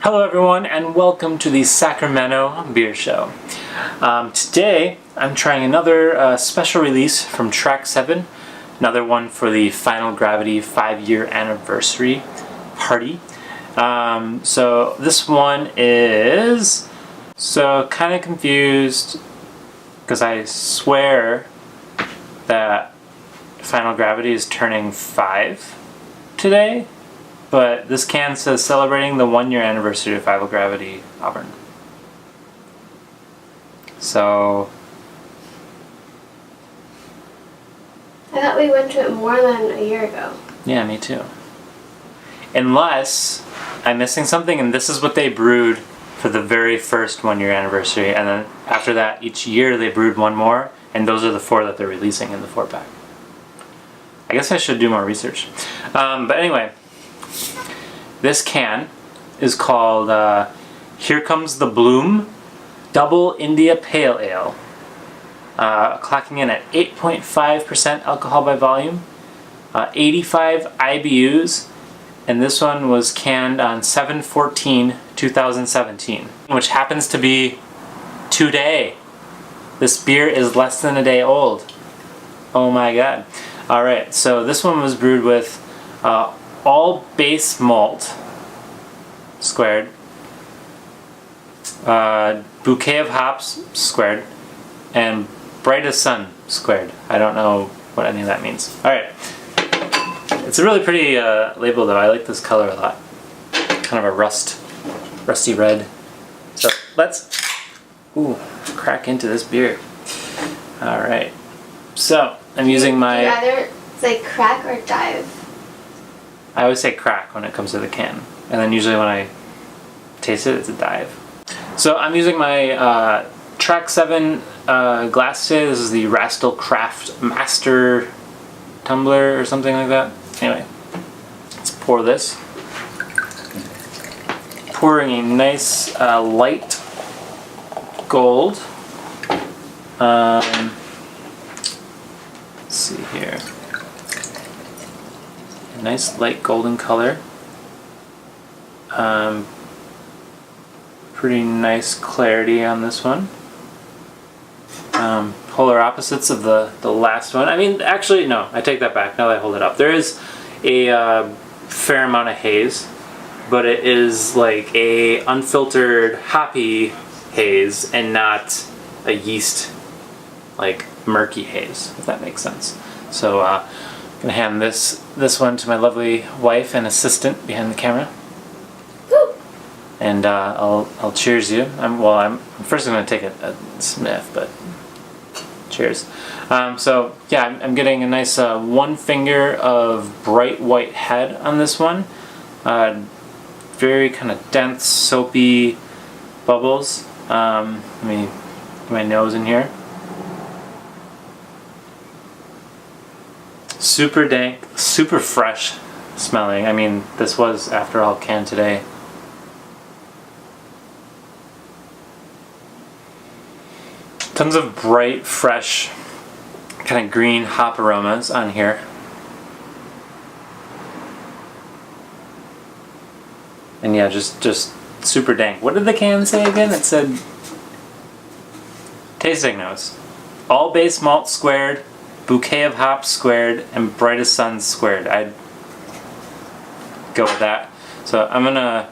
Hello everyone and welcome to the Sacramento Beer Show. Today I'm trying another special release from Track 7, another one for the Final Gravity 5-year anniversary party. So this one is kind of confused because I swear that Final Gravity is turning 5 today. But this can says celebrating the 1-year anniversary of Final Gravity Auburn. So I thought we went to it more than a year ago. yeah, me too. Unless I'm missing something and this is what they brewed for the very first 1-year anniversary, and then after that each year they brewed one more, and those are the 4 that they're releasing in the 4-pack. I guess I should do more research. But anyway, this can is called Here Comes the Bloom Double India Pale Ale. Clocking in at 8.5% alcohol by volume, 85 IBUs, and this one was canned on 7/14/2017, which happens to be today. This beer is less than a day old. Oh my god. Alright, so this one was brewed with all base malt squared, bouquet of hops squared, and bright as sun squared. I don't know what any of that means. Alright, it's a really pretty label though. I like this color a lot. Kind of a rusty red. So let's crack into this beer. Alright, so I'm using my... Do you either say crack or dive? I always say crack when it comes to the can, and then usually when I taste it, it's a dive. So I'm using my Track 7 glass today. This is the Rastal Craft Master Tumbler or something like that. Anyway, let's pour this. Pouring a nice light gold. Let's see here. Nice light golden color. Pretty nice clarity on this one. Polar opposites of the last one. I mean, actually, no, I take that back now that I hold it up. There is a fair amount of haze, but it is like a unfiltered hoppy haze and not a yeast, like murky haze, if that makes sense. So I'm gonna hand this one to my lovely wife and assistant behind the camera. Woo! And I'll cheers you. I'm first gonna take a sniff, but cheers. So yeah, I'm getting a nice 1 finger of bright white head on this one. Very kind of dense, soapy bubbles. Let me get my nose in here. Super dank, super fresh smelling. I mean, this was, after all, canned today. Tons of bright, fresh, kind of green hop aromas on here. And yeah, just super dank. What did the can say again? It said, tasting notes. All base malt squared, bouquet of hops squared, and bright as sun squared. I'd go with that. So I'm gonna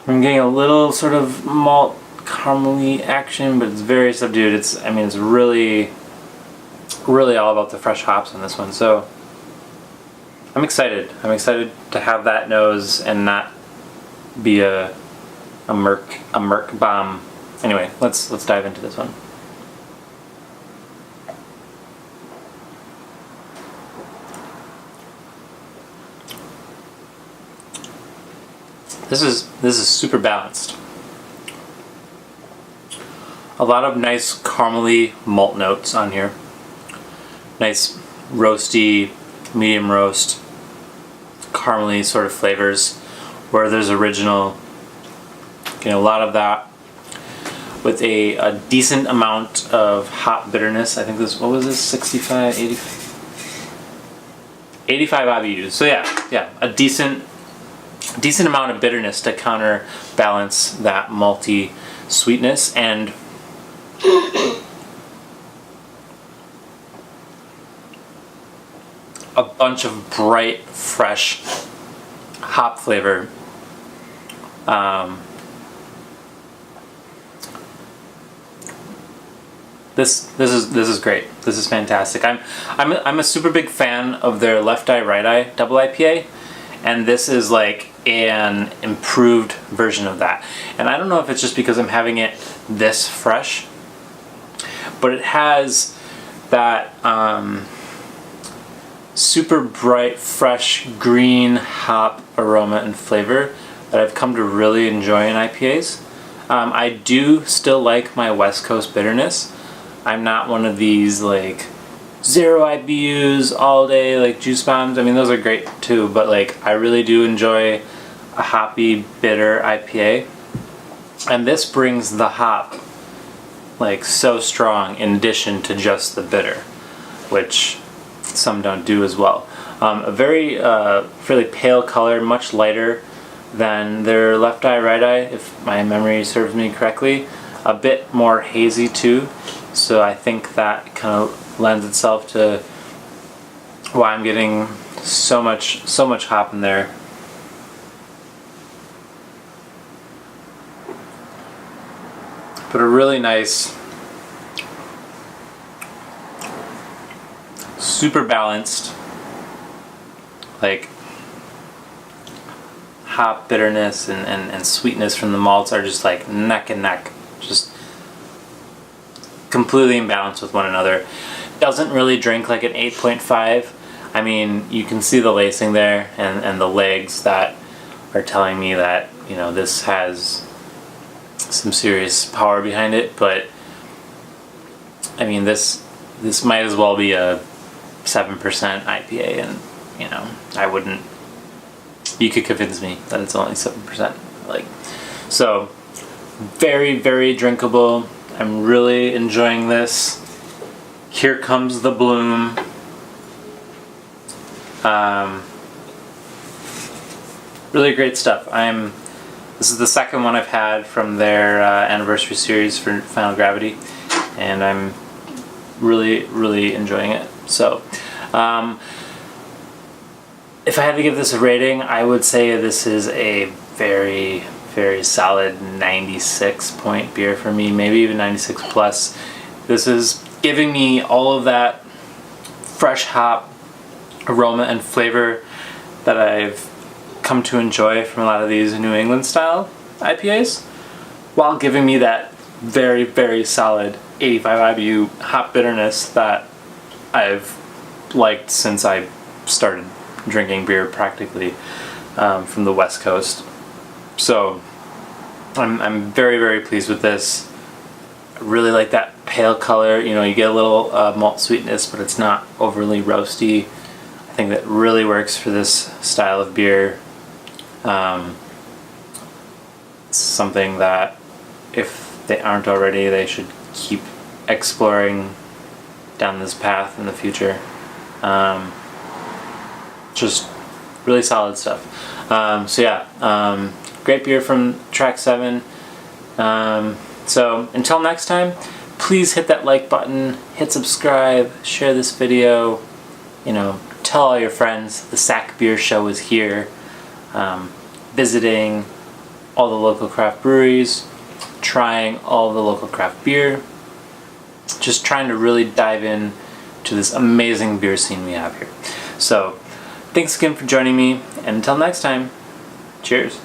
I'm getting a little sort of malt caramely action, but it's very subdued. It's really all about the fresh hops on this one. So I'm excited. I'm excited to have that nose and not be a merc bomb. Anyway, let's dive into this one. This is super balanced. A lot of nice caramely malt notes on here. Nice roasty, medium roast, caramely sort of flavors where there's original. Getting a lot of that with a decent amount of hop bitterness. I think this, what was this, 65, 85 IBUs. So yeah, a decent amount of bitterness to counterbalance that malty sweetness, and a bunch of bright, fresh hop flavor. This is great. This is fantastic. I'm a super big fan of their Left Eye Right Eye double IPA, and this is like an improved version of that. And I don't know if it's just because I'm having it this fresh, but it has that super bright, fresh green hop aroma and flavor that I've come to really enjoy in IPAs. I do still like my West Coast bitterness. I'm not one of these like 0 IBUs all day like juice bombs. I mean, those are great too, but like I really do enjoy a hoppy, bitter IPA. And this brings the hop like so strong in addition to just the bitter, which some don't do as well. A very fairly pale color, much lighter than their Left Eye Right Eye, if my memory serves me correctly. A bit more hazy too, so I think that kind of lends itself to why I'm getting so much hop in there. But a really nice, super balanced, like hop bitterness and sweetness from the malts are just like neck and neck, just completely in balance with one another. Doesn't really drink like an 8.5. I mean, you can see the lacing there and the legs that are telling me that, you know, this has some serious power behind it, but I mean, this might as well be a 7% IPA, and you know, you could convince me that it's only 7%. Like, so very, very drinkable. I'm really enjoying this. Here comes the bloom. Really great stuff. This is the second one I've had from their anniversary series for Final Gravity, and I'm really, really enjoying it. So, if I had to give this a rating, I would say this is a very, very solid 96 point beer for me, maybe even 96 plus. This is giving me all of that fresh hop aroma and flavor that I've come to enjoy from a lot of these New England style IPAs, while giving me that very, very solid 85 IBU hop bitterness that I've liked since I started drinking beer practically from the West Coast. So I'm very, very pleased with this. I really like that pale color. You know, you get a little malt sweetness, but it's not overly roasty. I think that really works for this style of beer. It's something that, if they aren't already, they should keep exploring down this path in the future. Just really solid stuff. So yeah, great beer from Track 7. So until next time, please hit that like button, hit subscribe, share this video, you know, tell all your friends the Sac Beer Show is here, visiting all the local craft breweries, trying all the local craft beer, just trying to really dive in to this amazing beer scene we have here. So thanks again for joining me, and until next time, cheers.